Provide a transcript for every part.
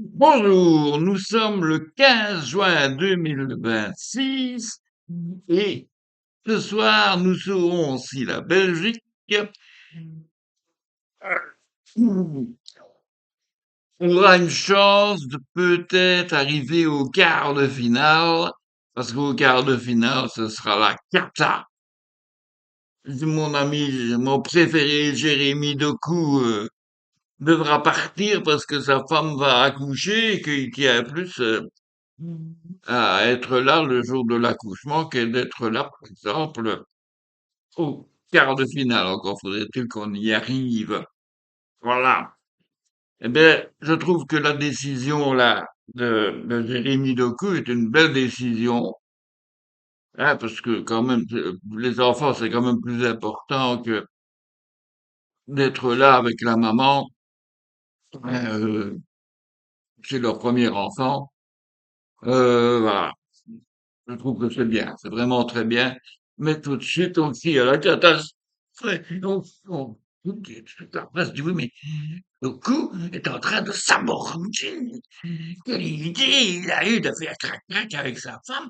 Bonjour, nous sommes le 15 juin 2026 et ce soir nous saurons si la Belgique aura une chance de peut-être arriver au quart de finale, parce qu'au quart de finale ce sera la cata. Mon ami, mon préféré Jérémy Doku devra partir parce que sa femme va accoucher et qu'il y a plus à être là le jour de l'accouchement que d'être là, par exemple, au quart de finale. Encore faudrait-il qu'on y arrive. Voilà. Eh bien, je trouve que la décision là de Jérémy Doku est une belle décision, hein, parce que quand même, les enfants, c'est quand même plus important que d'être là avec la maman. Hein, c'est leur premier enfant. Voilà. Je trouve que c'est bien, c'est vraiment très bien. Mais tout de suite, on crie à la catastrophe. Toute la presse dit oui, mais le coup est en train de s'aborder. Quelle idée il a eu de faire crac-crac avec sa femme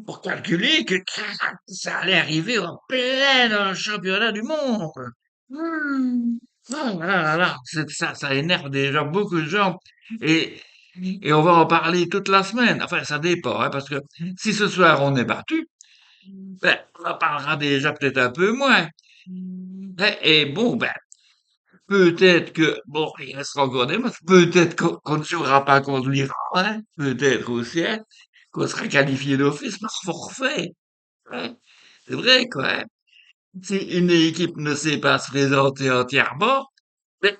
pour calculer que crac, ça allait arriver en plein dans le championnat du monde. Hmm. Ah là là là, ça énerve déjà beaucoup de gens. Et, et on va en parler toute la semaine. Enfin, ça dépend, hein, parce que si ce soir on est battu, ben, on en parlera déjà peut-être un peu moins. Et bon, ben, peut-être que, bon, il restera encore des matchs, peut-être qu'on ne jouera pas contre l'Iran, hein, peut-être aussi, hein, qu'on sera qualifié d'office par forfait. Hein. C'est vrai, quoi. Hein. Si une équipe ne sait pas se présenter entièrement, ben,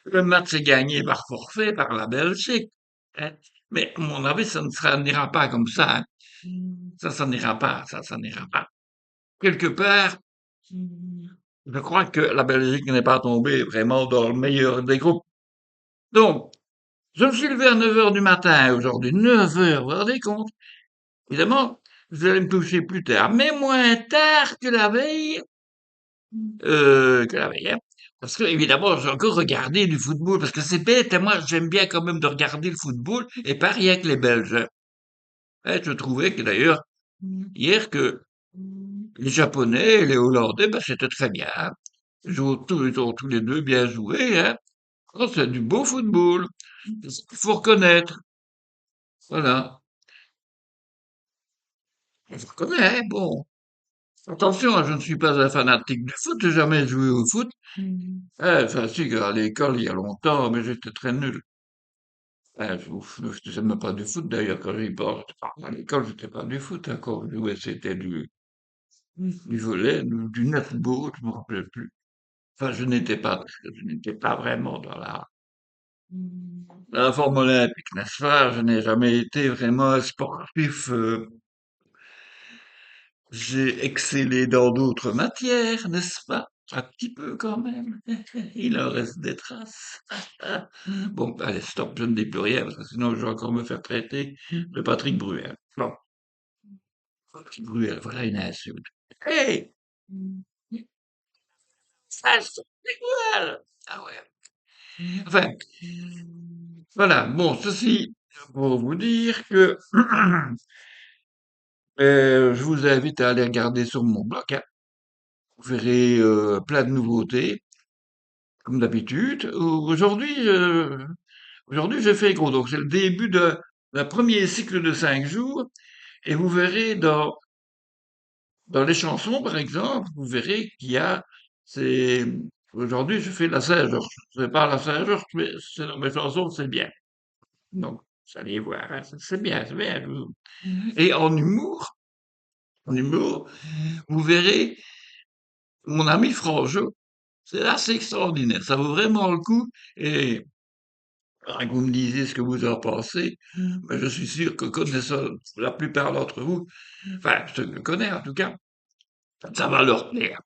le match est gagné par forfait par la Belgique. Hein. Mais à mon avis, n'ira pas comme ça. Hein. Ça n'ira pas, ça n'ira pas. Quelque part, je crois que la Belgique n'est pas tombée vraiment dans le meilleur des groupes. Donc, je me suis levé à 9 heures du matin aujourd'hui. 9 heures, vous vous rendez compte? Évidemment, vous allez me toucher plus tard, mais moins tard que la veille, hein. Parce que, évidemment, j'ai encore regardé du football, parce que c'est bête, et moi, j'aime bien quand même de regarder le football, et pas rien que les Belges. Hein. Je trouvais que d'ailleurs, hier, que les Japonais et les Hollandais, ben, c'était très bien. Hein. Ils ont tous les deux bien joué, hein. Oh, c'est du beau football. C'est ce qu'il faut reconnaître. Voilà. Je reconnais, hein, bon. Attention, hein, je ne suis pas un fanatique du foot, j'ai jamais joué au foot. Enfin, si, à l'école, il y a longtemps, mais j'étais très nul. Je ne faisais même pas du foot, d'ailleurs, quand j'y pense. À l'école, j'étais pas du foot, hein, quand je jouais, c'était du volley, du netball, je me rappelle plus. Enfin, je n'étais pas vraiment dans la forme olympique, n'est-ce pas? Je n'ai jamais été vraiment un sportif, j'ai excellé dans d'autres matières, n'est-ce pas? Un petit peu quand même. Il en reste des traces. Bon, allez, stop, je ne dis plus rien, parce que sinon je vais encore me faire traiter de Patrick Bruel. Bon, Patrick Bruel, voilà une insulte. Hey! Ça, c'est Bruel! Ah ouais. Enfin, voilà, bon, ceci pour vous dire que je vous invite à aller regarder sur mon blog, hein. Vous verrez plein de nouveautés. Comme d'habitude. Aujourd'hui, j'ai fait gros. Donc, c'est le début d'un premier cycle de 5 jours. Et vous verrez dans les chansons, par exemple, vous verrez qu'il y a, c'est, aujourd'hui, je fais la Saint-Georges. Je fais pas la Saint-Georges, mais c'est dans mes chansons, c'est bien. Donc, vous allez voir, hein, c'est bien, c'est bien. Et en humour, vous verrez mon ami Franjo. C'est assez extraordinaire. Ça vaut vraiment le coup. Et que vous me disiez ce que vous en pensez, ben, je suis sûr que connaissant la plupart d'entre vous, enfin, ceux que je connais en tout cas, ça va leur plaire.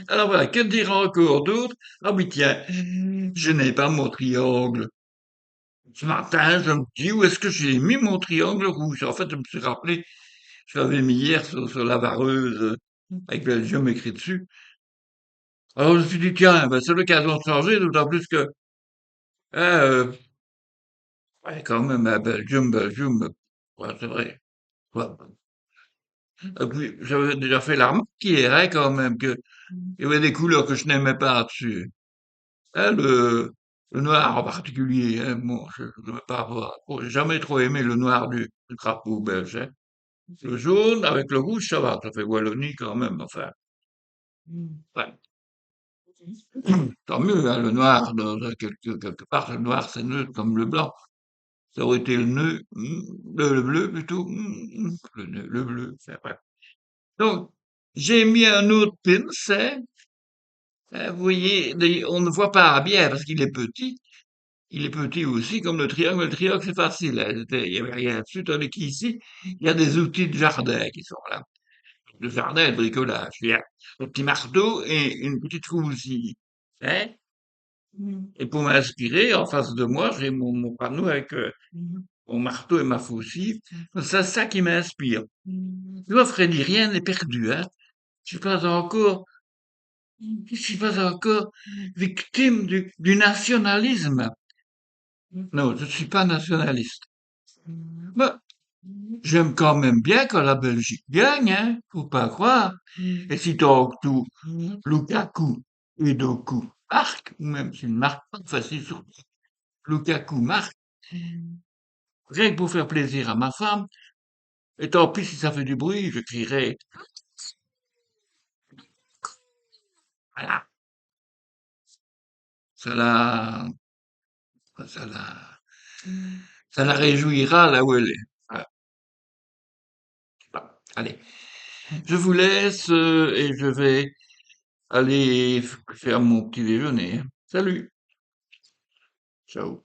Alors voilà, que dire encore d'autre? Ah oui, tiens, je n'ai pas mon triangle. Ce matin, je me dis, où est-ce que j'ai mis mon triangle rouge? En fait, je me suis rappelé, je l'avais mis hier sur la vareuse, avec Belgium écrit dessus. Alors je me suis dit, tiens, ben, c'est l'occasion de changer, d'autant plus que Ah, ouais, quand même, à Belgium, ouais, c'est vrai. Ouais. Et puis, j'avais déjà fait la remarque hier, hein, quand même, que il y avait des couleurs que je n'aimais pas dessus. Hein, le noir en particulier, hein, bon, je ne veux pas avoir, bon, j'ai jamais trop aimé le noir du crapaud belge, hein. Le jaune avec le rouge, ça fait Wallonie quand même, enfin. Ouais. Tant mieux, hein, le noir, quelque part, le noir, c'est neutre comme le blanc. Ça aurait été le nœud, le bleu plutôt, le bleu, c'est vrai. Donc, j'ai mis un autre pin, vous voyez, on ne voit pas bien parce qu'il est petit. Il est petit aussi, comme le triangle. Le triangle, c'est facile, hein, il y avait rien dessus, tandis qu'ici, il y a des outils de jardin qui sont là. De jardin et de bricolage. Il y a un petit marteau et une petite fouille. Hein? Et pour m'inspirer, en face de moi, j'ai mon panneau avec mon marteau et ma faucille. C'est ça qui m'inspire. Tu vois, Freddy, rien n'est perdu, hein. Je suis pas encore, je suis pas encore victime du nationalisme. Non, je ne suis pas nationaliste. Mais j'aime quand même bien quand la Belgique gagne, hein. Faut pas croire. Et si tant que tout, Lukaku et Doku marquent, ou même s'ils ne marquent pas, enfin, si surtout Lukaku marque, rien que pour faire plaisir à ma femme, et tant pis si ça fait du bruit, je crierai, voilà, ça la, ça la, ça la réjouira là où elle est. Voilà. Bon, allez, je vous laisse et je vais aller faire mon petit déjeuner, hein. Salut, ciao.